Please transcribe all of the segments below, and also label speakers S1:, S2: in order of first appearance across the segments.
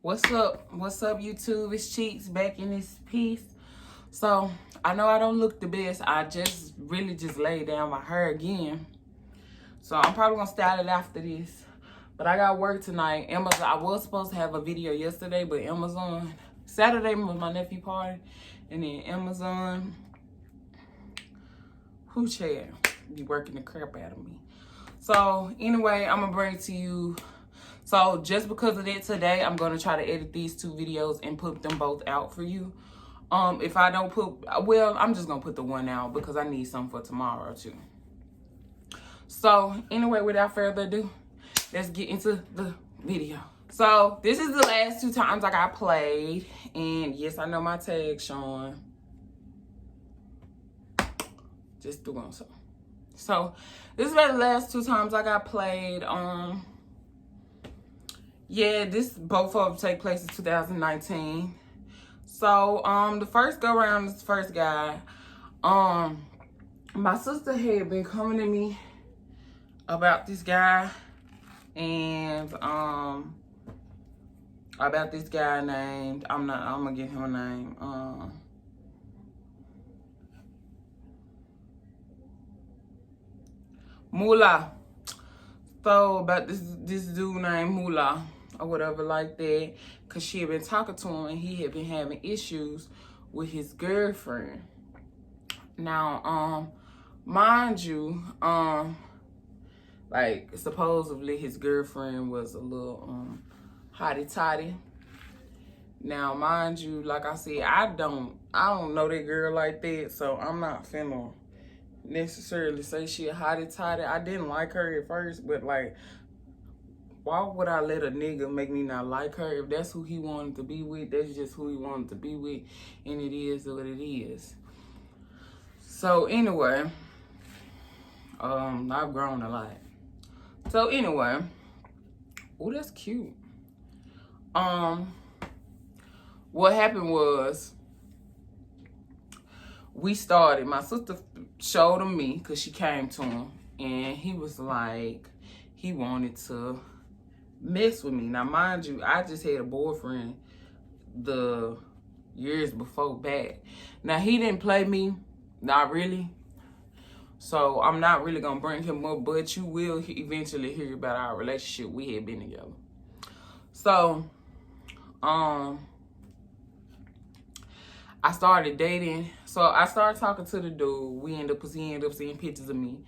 S1: What's up? What's up, YouTube? It's Cheeks back in this piece. So, I know I don't look the best. I just really laid down my hair again. So, I'm probably going to style it after this. But I got work tonight. Amazon, I was supposed to have a video yesterday, but Amazon, Saturday was my nephew party. And then Amazon, who chair? Be working the crap out of me. So, anyway, I'm going to bring it to you. So just because of that today, I'm going to try to edit these two videos and put them both out for you. If I don't well, I'm just going to put the one out because I need some for tomorrow too. So anyway, without further ado, let's get into the video. So this is the last two times I got played. And yes, I know my tag's showing. Just doing so. So this is about the last two times I got played. Yeah, both of them take place in 2019. So, the first go around is the first guy. My sister had been coming to me about this guy and about this guy named, I'm gonna give him a name. Moolah. So about this dude named Moolah or whatever like that, because she had been talking to him and he had been having issues with his girlfriend. Now, mind you, like supposedly his girlfriend was a little hotty toddy. Now, mind you, like I said, I don't know that girl like that, so I'm not finna necessarily say she a hottie toddy. I didn't like her at first, but like, why would I let a nigga make me not like her? If that's who he wanted to be with, that's just who he wanted to be with, and it is what it is. So anyway, I've grown a lot. So anyway, oh, that's cute. What happened was, we started, my sister showed him me because she came to him, and he was like, he wanted to mess with me. Now, mind you, I just had a boyfriend the years before back. Now, he didn't play me, not really. So, I'm not really going to bring him up, but you will eventually hear about our relationship. We had been together. So, I started dating. So, I started talking to the dude. He ended up seeing pictures of me.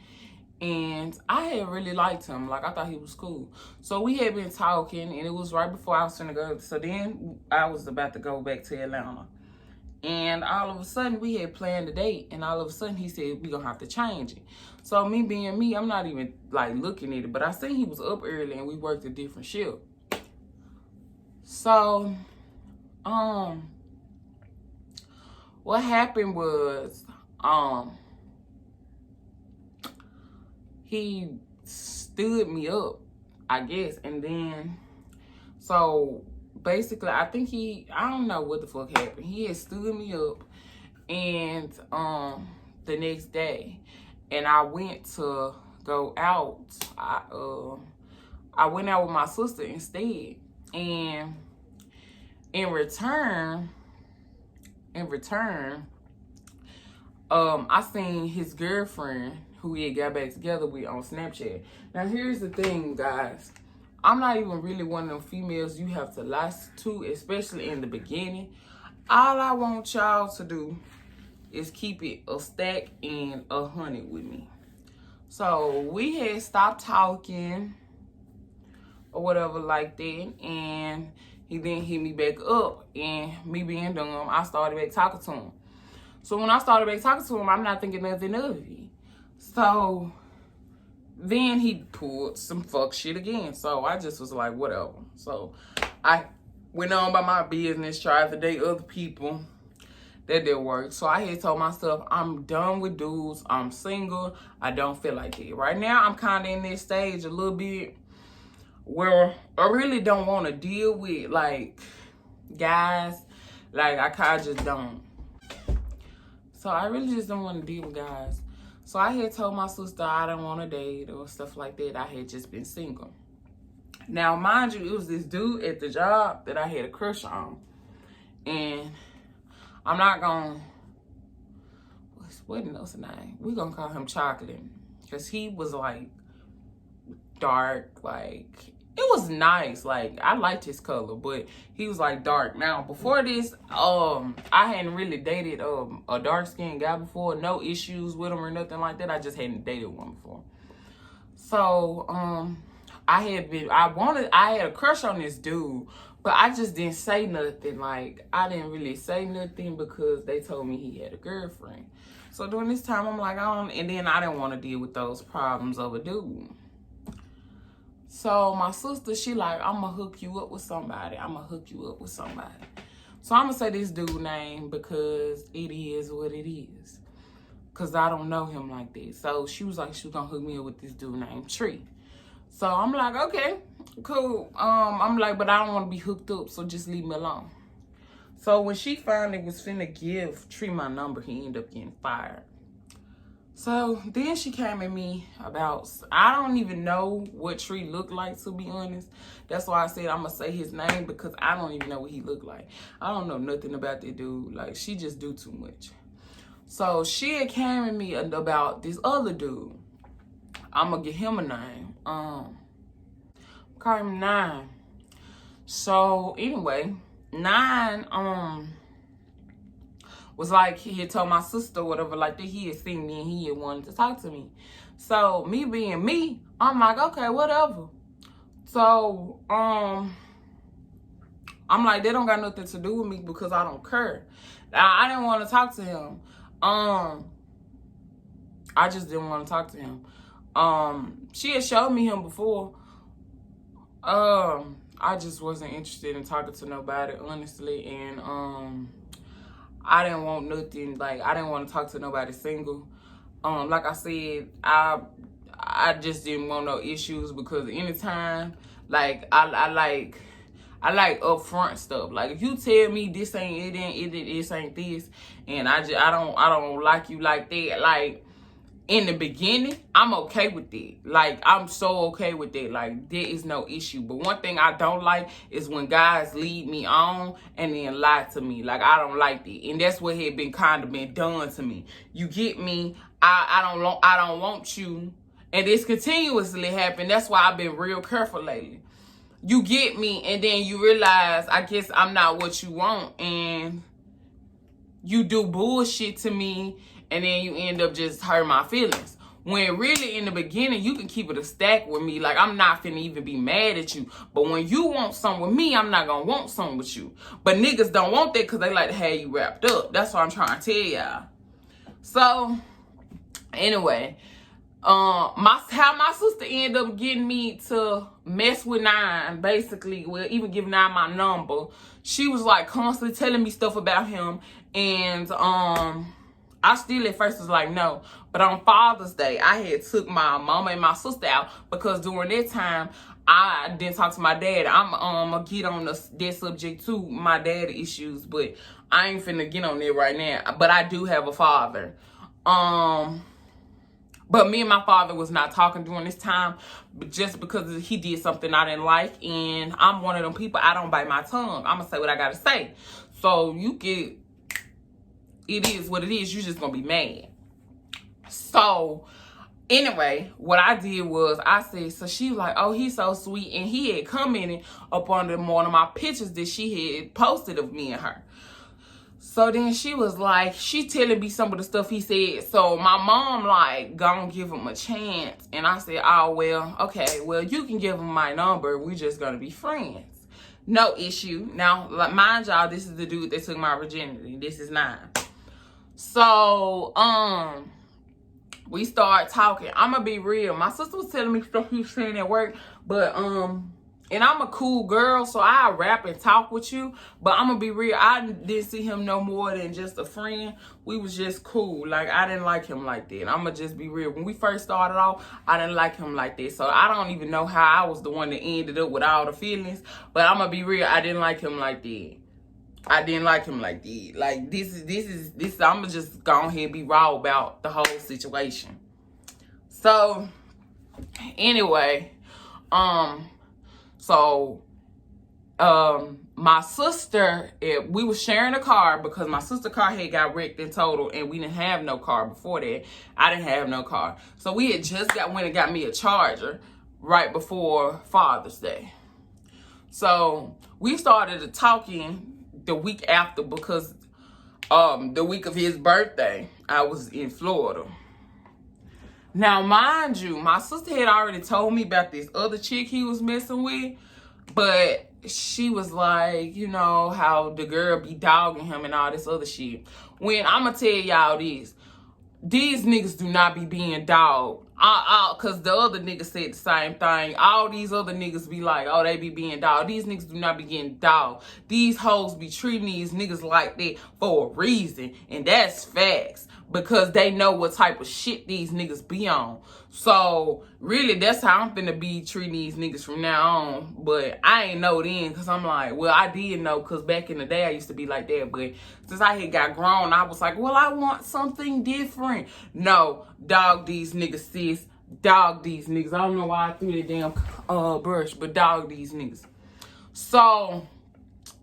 S1: And I had really liked him. Like, I thought he was cool. So we had been talking, and it was right before I was going to go. So then I was about to go back to Atlanta. And all of a sudden, we had planned a date. And all of a sudden, he said, we're going to have to change it. So me being me, I'm not even, like, looking at it. But I seen he was up early, and we worked a different shift. So, what happened was, he stood me up, I guess. And then, so basically, I think I don't know what the fuck happened. He had stood me up, and the next day, and I went to go out. I went out with my sister instead, and in return, I seen his girlfriend, who he had got back together with, on Snapchat. Now, here's the thing, guys. I'm not even really one of them females you have to lie to, especially in the beginning. All I want y'all to do is keep it a stack and 100 with me. So, we had stopped talking or whatever like that, and he then hit me back up, and me being dumb, I started back talking to him. So when I started back talking to him, I'm not thinking nothing of it. So then he pulled some fuck shit again. So I just was like, whatever. So I went on by my business, tried to date other people. That didn't work. So I had told myself, I'm done with dudes. I'm single. I don't feel like it. Right now, I'm kind of in this stage a little bit where I really don't want to deal with, like, guys. Like, I kind of just don't. So I really just don't want to deal with guys. So I had told my sister I didn't want to date or stuff like that. I had just been single. Now, mind you, it was this dude at the job that I had a crush on. And I'm not going to, what else name? We're going to call him Chocolate. Because he was like dark, like, it was nice. Like, I liked his color, but he was like dark. Now, before this, I hadn't really dated a dark-skinned guy before. No issues with him or nothing like that. I just hadn't dated one before. So, I had a crush on this dude, but I just didn't say nothing. Like, I didn't really say nothing because they told me he had a girlfriend. So during this time, I'm like, and then I didn't want to deal with those problems of a dude. So my sister, she like, I'm going to hook you up with somebody. I'm going to hook you up with somebody. So I'm going to say this dude name because it is what it is. Because I don't know him like this. So she was like, she was going to hook me up with this dude named Tree. So I'm like, okay, cool. I'm like, but I don't want to be hooked up, so just leave me alone. So when she finally was finna give Tree my number, he ended up getting fired. So then she came at me about, I don't even know what Tree looked like, to be honest. That's why I said I'm going to say his name, because I don't even know what he looked like. I don't know nothing about that dude. Like, she just do too much. So she had came at me about this other dude. I'm going to give him a name. Call him Nine. So anyway, Nine, was like, he had told my sister or whatever, like that he had seen me and he had wanted to talk to me. So me being me, I'm like, okay, whatever. So, I'm like, they don't got nothing to do with me because I don't care. I didn't want to talk to him. I just didn't want to talk to him. She had showed me him before. I just wasn't interested in talking to nobody, honestly, and I didn't want nothing, like, I didn't want to talk to nobody single. Like I said, I just didn't want no issues, because anytime, like, I like upfront stuff. Like, if you tell me this ain't this ain't this, and I don't like you like that, like, in the beginning, I'm okay with it. Like, I'm so okay with it. Like, there is no issue. But one thing I don't like is when guys lead me on and then lie to me. Like, I don't like that. And that's what had been kind of been done to me. You get me? I don't want you. And it's continuously happened. That's why I've been real careful lately. You get me? And then you realize, I guess I'm not what you want. And you do bullshit to me, and then you end up just hurting my feelings. When really in the beginning, you can keep it a stack with me. Like, I'm not finna even be mad at you. But when you want something with me, I'm not gonna want something with you. But niggas don't want that because they like to have you wrapped up. That's what I'm trying to tell y'all. So, anyway, how my sister ended up getting me to mess with Nine, basically, well, even giving Nine my number. She was like constantly telling me stuff about him, and I still at first was like, no. But on Father's Day, I had took my mama and my sister out, because during that time, I didn't talk to my dad. I'm gonna get on that subject too, my dad issues, but I ain't finna get on there right now. But I do have a father. But me and my father was not talking during this time, just because he did something I didn't like. And I'm one of them people, I don't bite my tongue. I'm going to say what I got to say. So it is what it is. You just going to be mad. So anyway, what I did was I said, so she was like, oh, he's so sweet. And he had commented up under one of my pictures that she had posted of me and her. So then she was like, she telling me some of the stuff he said. So my mom like, gonna give him a chance. And I said, oh, well, okay, well, you can give him my number. We just gonna be friends. No issue. Now, like, mind y'all, this is the dude that took my virginity. This is Nine. So, we started talking. I'm gonna be real. My sister was telling me stuff he was saying at work, but, and I'm a cool girl, so I rap and talk with you. But I'm going to be real. I didn't see him no more than just a friend. We was just cool. Like, I didn't like him like that. I'm going to just be real. When we first started off, I didn't like him like that. So I don't even know how I was the one that ended up with all the feelings. But I'm going to be real. I didn't like him like that. I didn't like him like that. Like, this is, I'm going to just go ahead and be raw about the whole situation. So, anyway, So my sister, we was sharing a car because my sister's car had got wrecked and totaled, and we didn't have no car before that. I didn't have no car. So we had just went and got me a Charger right before Father's Day. So we started talking the week after because the week of his birthday, I was in Florida. Now, mind you, my sister had already told me about this other chick he was messing with, but she was like, you know, how the girl be dogging him and all this other shit. When I'm going to tell y'all this, these niggas do not be being dogged. Because the other niggas said the same thing. All these other niggas be like, oh, they be being dogged. These niggas do not be getting dogged. These hoes be treating these niggas like that for a reason. And that's facts. Because they know what type of shit these niggas be on. So, really, that's how I'm finna be treating these niggas from now on. But I ain't know then, because I'm like, well, I did know, because back in the day, I used to be like that. But since I had got grown, I was like, well, I want something different. No, dog these niggas, sis. Dog these niggas. I don't know why I threw that damn brush, but dog these niggas. So,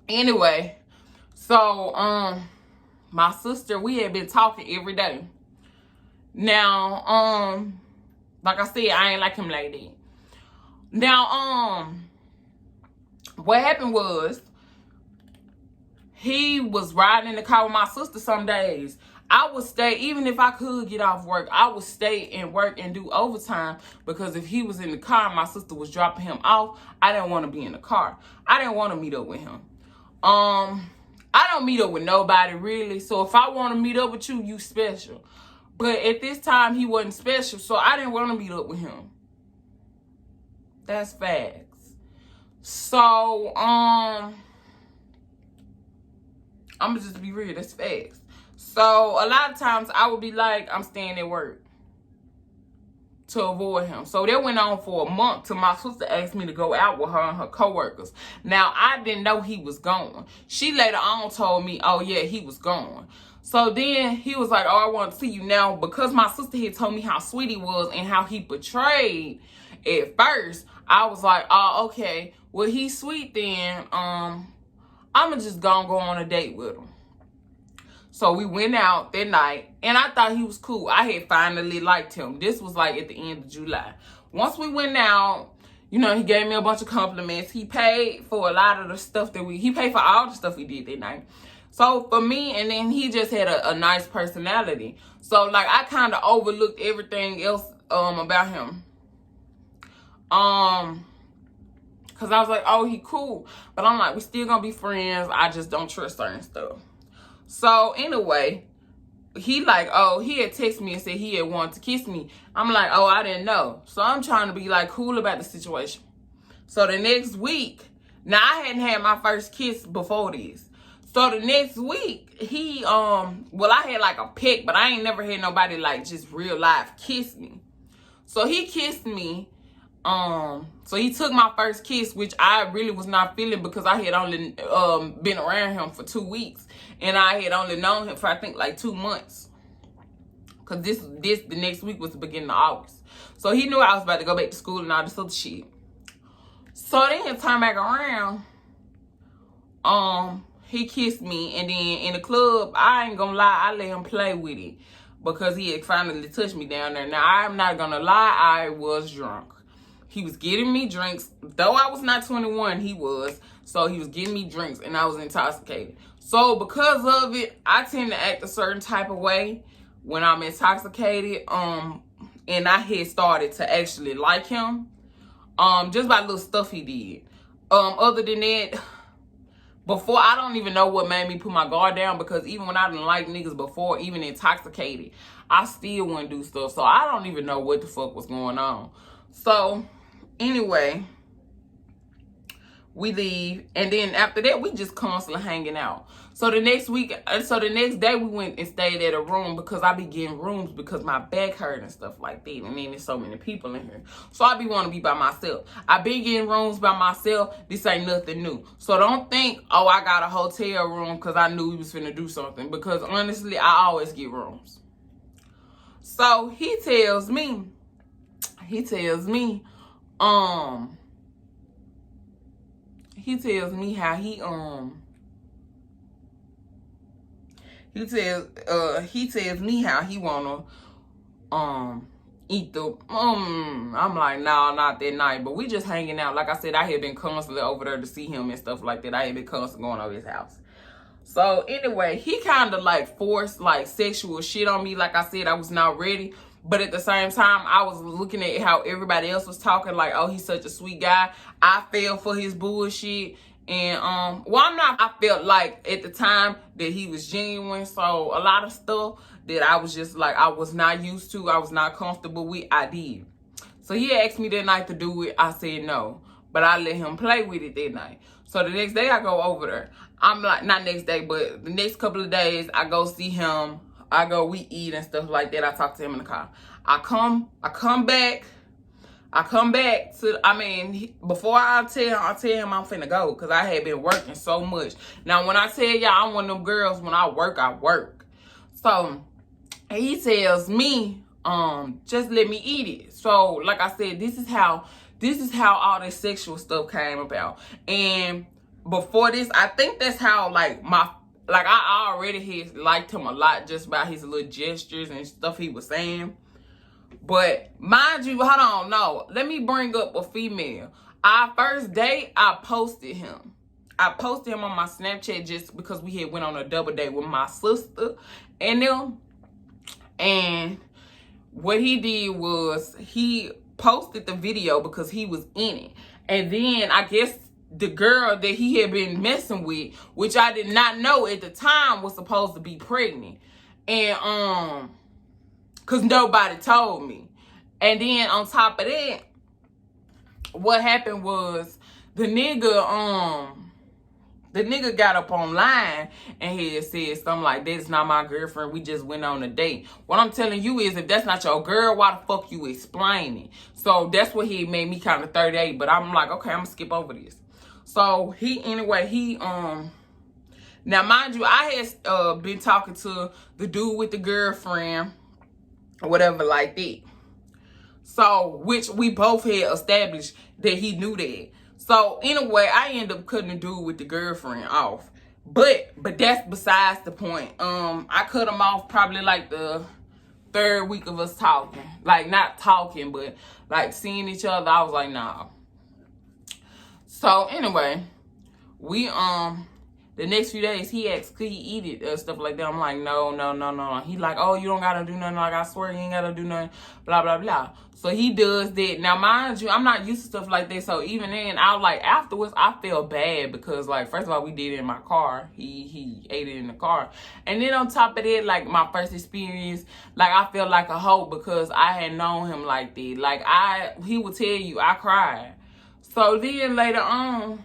S1: anyway, so, my sister, we had been talking every day. Now, like I said, I ain't like him like that. Now, what happened was, he was riding in the car with my sister some days. I would stay, even if I could get off work, I would stay and work and do overtime, because if he was in the car and my sister was dropping him off, I didn't want to be in the car. I didn't want to meet up with him. I don't meet up with nobody, really. So if I want to meet up with you, you special. But at this time, he wasn't special, so I didn't want to meet up with him. That's facts. So, I'm going to just be real. That's facts. So, a lot of times, I would be like, I'm staying at work to avoid him. So that went on for a month till my sister asked me to go out with her and her coworkers. Now, I didn't know he was gone. She later on told me, oh yeah, he was gone. So then he was like, oh, I want to see you now. Because my sister had told me how sweet he was and how he portrayed at first, I was like, oh, okay, well, he's sweet then. I'm going to just go on a date with him. So we went out that night, and I thought he was cool. I had finally liked him. This was like at the end of July. Once we went out, you know, he gave me a bunch of compliments. He paid for a lot of the stuff he paid for all the stuff we did that night. So for me, and then he just had a nice personality. So like I kind of overlooked everything else about him. Cause I was like, oh, he cool. But I'm like, we still gonna be friends. I just don't trust certain stuff. So anyway, he had texted me and said he had wanted to kiss me. I'm like, oh, I didn't know. So I'm trying to be like cool about the situation. So the next week, now I hadn't had my first kiss before this. So the next week, I had like a peck, but I ain't never had nobody like just real life kiss me. So he kissed me. So he took my first kiss, which I really was not feeling because I had only been around him for 2 weeks, and I had only known him for I think like 2 months. Cause the next week was the beginning of August, so he knew I was about to go back to school and all this other shit. So then turn back around, he kissed me, and then in the club, I ain't gonna lie, I let him play with it because he had finally touched me down there. Now I'm not gonna lie, I was drunk. He was getting me drinks. Though I was not 21, he was. So he was getting me drinks, and I was intoxicated. So because of it, I tend to act a certain type of way when I'm intoxicated. And I had started to actually like him. Just by little stuff he did. Other than that, before, I don't even know what made me put my guard down, because even when I didn't like niggas before, even intoxicated, I still wouldn't do stuff. So I don't even know what the fuck was going on. So anyway, we leave, and then after that, we just constantly hanging out. So the next day, we went and stayed at a room because I be getting rooms because my back hurt and stuff like that. And then there's so many people in here. So I be want to be by myself. I been getting rooms by myself. This ain't nothing new. So don't think, oh, I got a hotel room because I knew we was finna do something. Because honestly, I always get rooms. So he tells me, he tells me how he tells me how he wanna eat the I'm like, nah, not that night. But we just hanging out. Like I said, I had been constantly over there to see him and stuff like that. I had been constantly going over his house. So anyway, he kind of like forced like sexual shit on me. Like I said, I was not ready. But at the same time, I was looking at how everybody else was talking, like, oh, he's such a sweet guy. I fell for his bullshit. And I felt like at the time that he was genuine. So a lot of stuff that I was just like, I was not used to, I was not comfortable with, I did. So he asked me that night to do it. I said no. But I let him play with it that night. So the next day I go over there. I'm like, not next day, but the next couple of days I go see him. We eat and stuff like that. I talk to him in the car. I come back to, before I tell him I'm finna go, because I had been working so much. Now, when I tell y'all I'm one of them girls, when I work. So, he tells me, just let me eat it. So, like I said, this is how all this sexual stuff came about. And before this, I think that's how, I already had liked him a lot just by his little gestures and stuff he was saying. But mind you, hold on, no. Let me bring up a female. Our first date, I posted him. I posted him on my Snapchat just because we had went on a double date with my sister and them. And what he did was he posted the video because he was in it. And then I guess the girl that he had been messing with, which I did not know at the time, was supposed to be pregnant. And because nobody told me. And then on top of that, what happened was the nigga got up online and he had said something like, that's not my girlfriend, we just went on a date. What I'm telling you is, if that's not your girl, why the fuck you explaining? So that's what he made me kind of 38. But I'm like, okay, I'm gonna skip over this. So now mind you, I had been talking to the dude with the girlfriend or whatever like that. So, which we both had established that he knew that. So, anyway, I ended up cutting the dude with the girlfriend off. But that's besides the point. I cut him off probably like the third week of us talking. Like, not talking, but like seeing each other. I was like, nah. So, anyway, we, the next few days, he asked, could he eat it? Stuff like that. I'm like, no. He like, oh, you don't got to do nothing. Like, I swear you ain't got to do nothing. Blah, blah, blah. So he does that. Now, mind you, I'm not used to stuff like that. So even then, afterwards, I feel bad because, like, first of all, we did it in my car. He ate it in the car. And then on top of that, like, my first experience, like, I felt like a hoe because I had known him like that. Like, he would tell you, I cried. So then later on,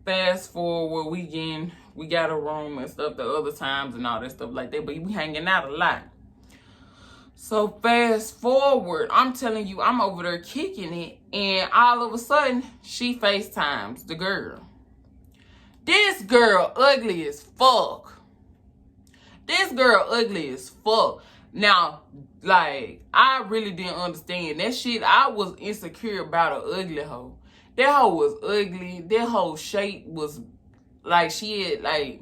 S1: fast forward, we got a room and stuff the other times and all that stuff like that, but we hanging out a lot. So fast forward, I'm telling you, I'm over there kicking it, and all of a sudden, she FaceTimes the girl. This girl ugly as fuck. Now, like, I really didn't understand that shit. I was insecure about an ugly hoe. That hoe was ugly. That whole shape was like, she had, like,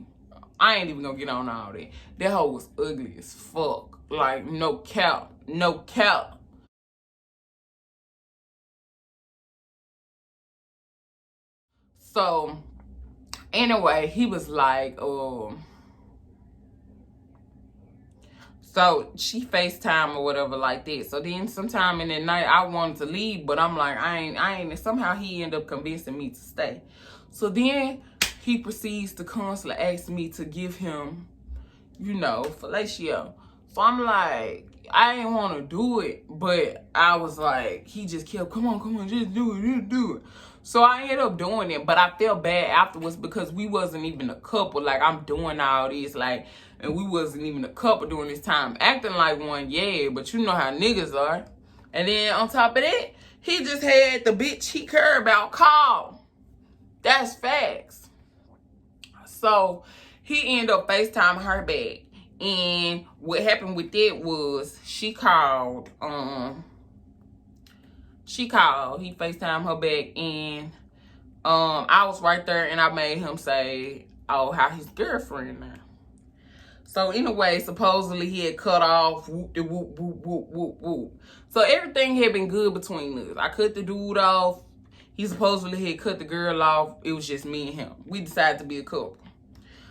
S1: I ain't even gonna get on all that. That hoe was ugly as fuck. Like, no cap. So, anyway, he was like, so she FaceTime or whatever like that. So then sometime in the night, I wanted to leave, but I'm like, I ain't. Somehow he ended up convincing me to stay. So then he proceeds to constantly ask me to give him, fellatio. So I'm like, I didn't want to do it, but I was like, he just kept, come on, just do it. So I ended up doing it, but I felt bad afterwards because we wasn't even a couple. Like, I'm doing all this, like, and we wasn't even a couple during this time, acting like one, yeah, but you know how niggas are. And then on top of that, he just had the bitch he cared about call. That's facts. So he ended up FaceTiming her back. And what happened with that was he FaceTimed her back, and I was right there and I made him say, oh, how his girlfriend now. So anyway, supposedly he had cut off whoop de whoop whoop whoop whoop whoop. So everything had been good between us. I cut the dude off. He supposedly had cut the girl off. It was just me and him. We decided to be a couple.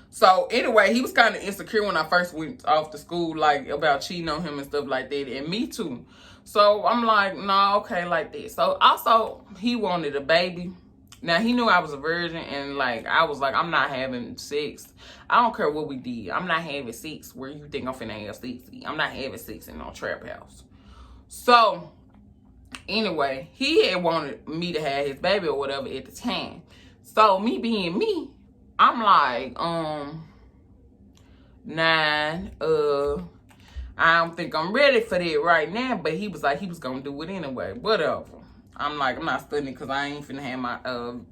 S1: So anyway, he was kind of insecure when I first went off to school, like about cheating on him and stuff like that, and me too. So I'm like, no, okay, like this. So also he wanted a baby. Now he knew I was a virgin, and like I was like, I'm not having sex. I don't care what we did. I'm not having sex where you think I'm finna have sex. I'm not having sex in no trap house. So anyway, he had wanted me to have his baby or whatever at the time. So me being me, I'm like, I don't think I'm ready for that right now. But he was like, he was gonna do it anyway. Whatever. I'm like, I'm not studying because I ain't finna have my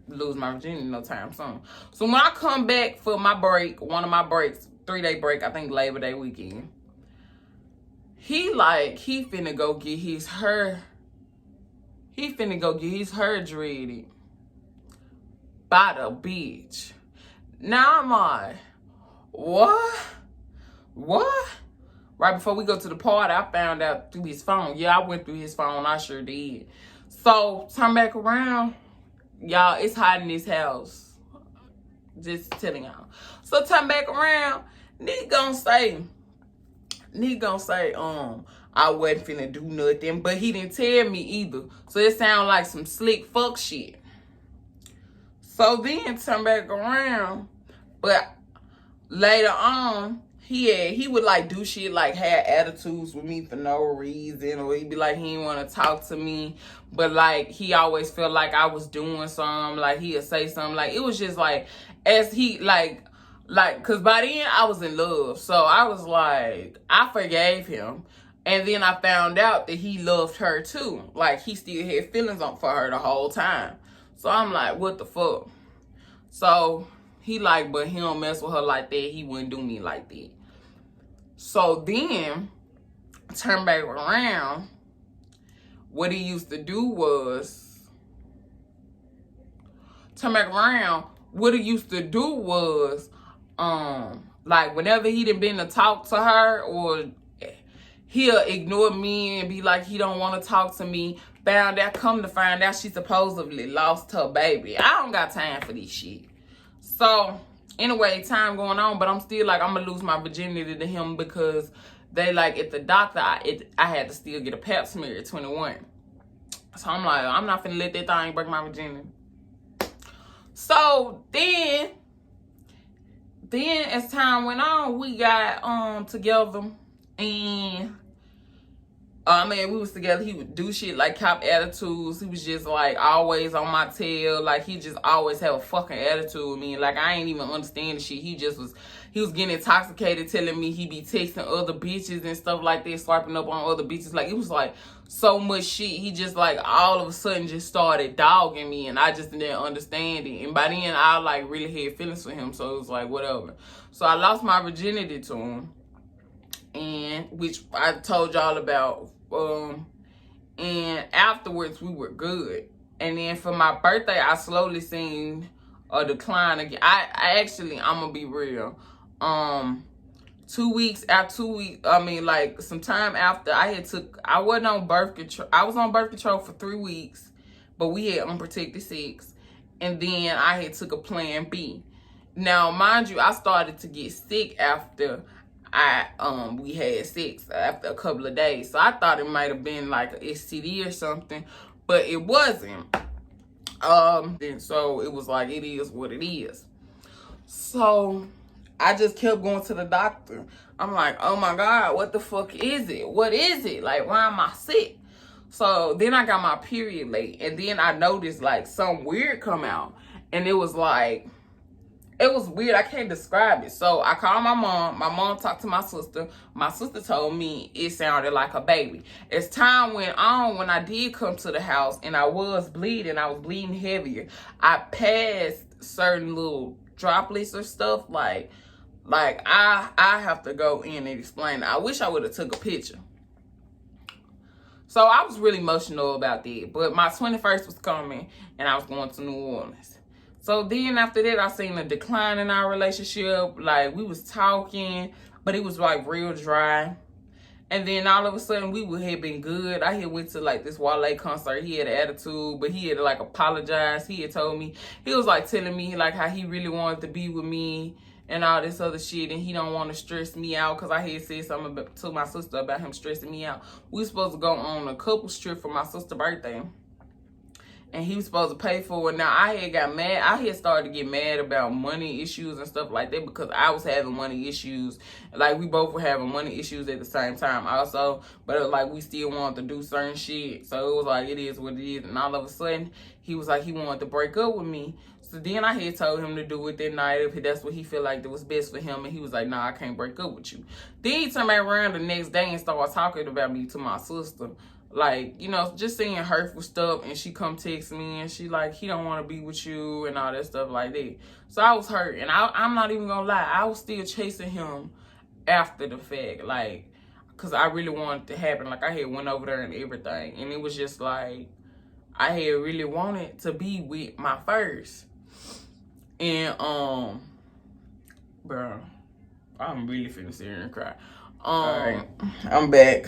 S1: lose my virginity no time soon. So when I come back for my break, one of my breaks, 3-day break, I think Labor Day weekend, he finna go get his hair. He finna go get his hair dreaded by the bitch. Now I'm like, what? What? Right before we go to the party, I found out through his phone. Yeah, I went through his phone. I sure did. So, turn back around. Y'all, it's hot in this house. Just telling y'all. So, turn back around. Nigga gonna say, I wasn't finna do nothing. But he didn't tell me either. So, it sounded like some slick fuck shit. So, then turn back around. But later on, he would like do shit like have attitudes with me for no reason, or he'd be like he didn't want to talk to me, but like he always felt like I was doing something, like he'd say something, like it was just like as he like because by then I was in love, so I was like I forgave him, and then I found out that he loved her too, like he still had feelings for her the whole time. So I'm like, what the fuck? So he like, but he don't mess with her like that. He wouldn't do me like that. So then, turn back around, what he used to do was, like whenever he done been to talk to her, or he'll ignore me and be like he don't want to talk to me. Come to find out she supposedly lost her baby. I don't got time for this shit. So anyway, time going on, but I'm still like, I'm gonna lose my virginity to him because they like at the doctor, I had to still get a pap smear at 21. So I'm like, I'm not finna let that thing break my virginity. So then as time went on, we got together, and we was together. He would do shit like cop attitudes. He was just like always on my tail. Like he just always have a fucking attitude with me. Like I ain't even understand the shit. He was getting intoxicated, telling me he be texting other bitches and stuff like that, swiping up on other bitches. Like it was like so much shit. He just like all of a sudden just started dogging me, and I just didn't understand it. And by then I like really had feelings for him, so it was like whatever. So I lost my virginity to him, and which I told y'all about. And afterwards we were good, and then for my birthday I slowly seen a decline again. I'm gonna be real, 2 weeks like sometime after I wasn't on birth control. I was on birth control for 3 weeks, but we had unprotected sex, and then I had took a plan B. Now mind you, I started to get sick after we had sex after a couple of days. So I thought it might have been like an STD or something, but it wasn't. And so it was like, it is what it is. So I just kept going to the doctor. I'm like, oh my God, what the fuck is it? What is it? Like, why am I sick? So then I got my period late, and then I noticed like some weird come out, and it was like, it was weird. I can't describe it. So I called my mom. My mom talked to my sister. My sister told me it sounded like a baby. As time went on, when I did come to the house and I was bleeding heavier, I passed certain little droplets or stuff. Like I have to go in and explain. I wish I would have took a picture. So I was really emotional about that. But my 21st was coming, and I was going to New Orleans. So then after that, I seen a decline in our relationship. Like, we was talking, but it was like real dry. And then all of a sudden, had been good. I had went to like this Wale concert. He had an attitude, but he had like apologized. He had told me, he was like telling me like how he really wanted to be with me and all this other shit, and he don't want to stress me out because I had said something to my sister about him stressing me out. We was supposed to go on a couples trip for my sister's birthday, and he was supposed to pay for it. Now, I had got mad. I had started to get mad about money issues and stuff like that because I was having money issues. Like, we both were having money issues at the same time also. But, like, we still wanted to do certain shit. So, it was like, it is what it is. And all of a sudden, he was like, he wanted to break up with me. So, then I had told him to do it that night if that's what he felt like that was best for him. And he was like, nah, I can't break up with you. Then he turned back around the next day and started talking about me to my sister. Like, you know, just saying hurtful stuff, and she come text me and she like, he don't want to be with you and all that stuff like that. So I was hurt, and I'm not even gonna lie, I was still chasing him after the fact, like, because I really wanted to happen. Like, I had went over there and everything, and it was just like, I had really wanted to be with my first. And bro, I'm really finna sit here and cry. Alright, I'm back.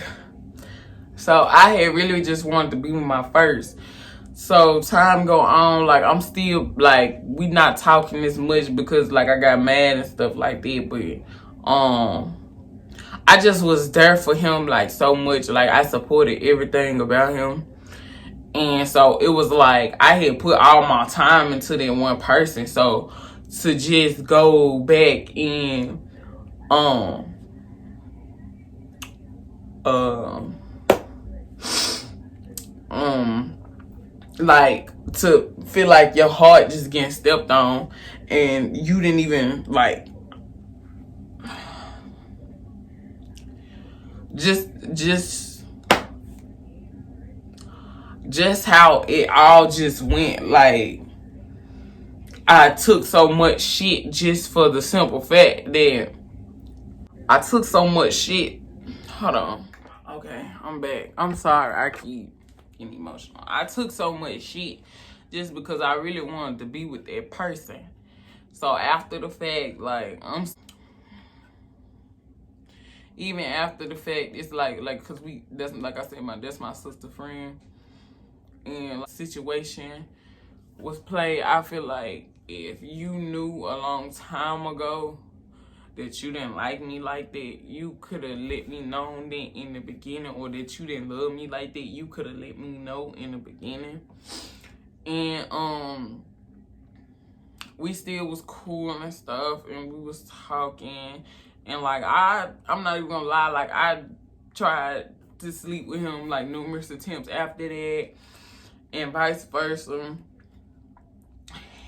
S1: So I had really just wanted to be with my first. So time go on, like, I'm still like, we not talking as much because like I got mad and stuff like that. But I just was there for him like so much. Like, I supported everything about him. And so it was like I had put all my time into that one person. So to just go back and like, to feel like your heart just getting stepped on and you didn't even like just how it all just went. Like, I took so much shit just for the simple fact that I took so much shit. Hold on. Okay, I'm back. I'm sorry, I keep getting emotional. I took so much shit just because I really wanted to be with that person. So after the fact, like, even after the fact, it's like, cause that's like I said, that's my sister friend, and like, situation was played. I feel like if you knew a long time ago that you didn't like me like that, you could have let me know that in the beginning, or that you didn't love me like that, you could have let me know in the beginning. And we still was cool and stuff, and we was talking, and like I'm not even gonna lie, like, I tried to sleep with him like numerous attempts after that, and vice versa,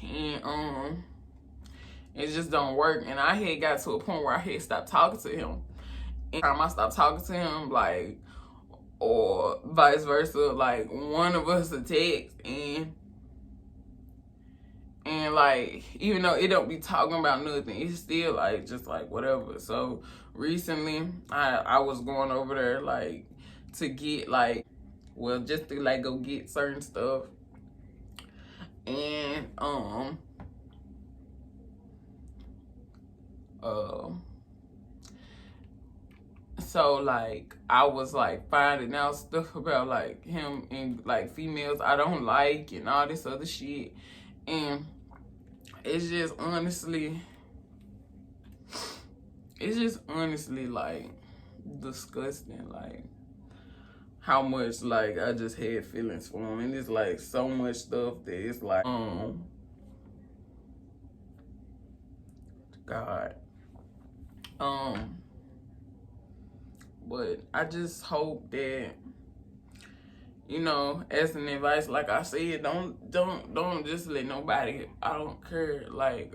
S1: and it just don't work. And I had got to a point where I had stopped talking to him. And time I stopped talking to him, like, or vice versa, like, one of us would text, and like, even though it don't be talking about nothing, it's still like just like whatever. So recently I was going over there like to get like, well, just to like go get certain stuff. And so like I was like finding out stuff about like him and like females I don't like and all this other shit. And it's just honestly like disgusting, like how much like I just had feelings for him. And it's like so much stuff that it's like God. But I just hope that, you know, as an advice, like I said, don't just let nobody, I don't care like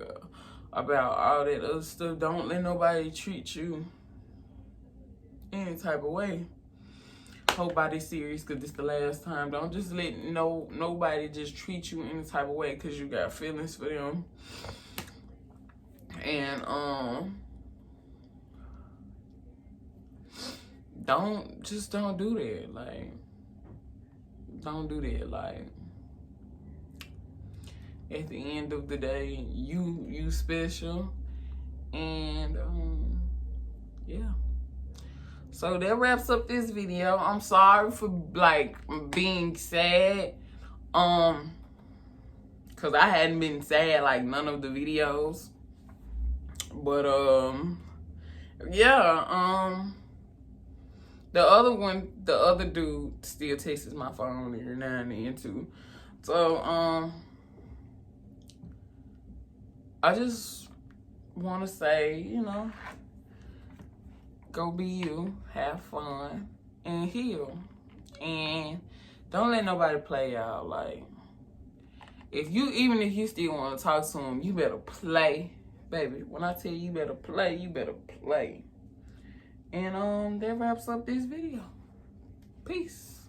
S1: about all that other stuff, don't let nobody treat you any type of way. Hope by this series, because this the last time, don't just let nobody just treat you any type of way because you got feelings for them. And don't do that. Like, don't do that. Like, at the end of the day, you special. And yeah. So that wraps up this video. I'm sorry for like being sad. Cause I hadn't been sad like none of the videos. But yeah, the other dude still texts my phone every now and then too. So I just want to say, you know, go be you, have fun, and heal. And don't let nobody play y'all. Like, even if you still want to talk to him, you better play. Baby, when I tell you better play, you better play. And that wraps up this video. Peace.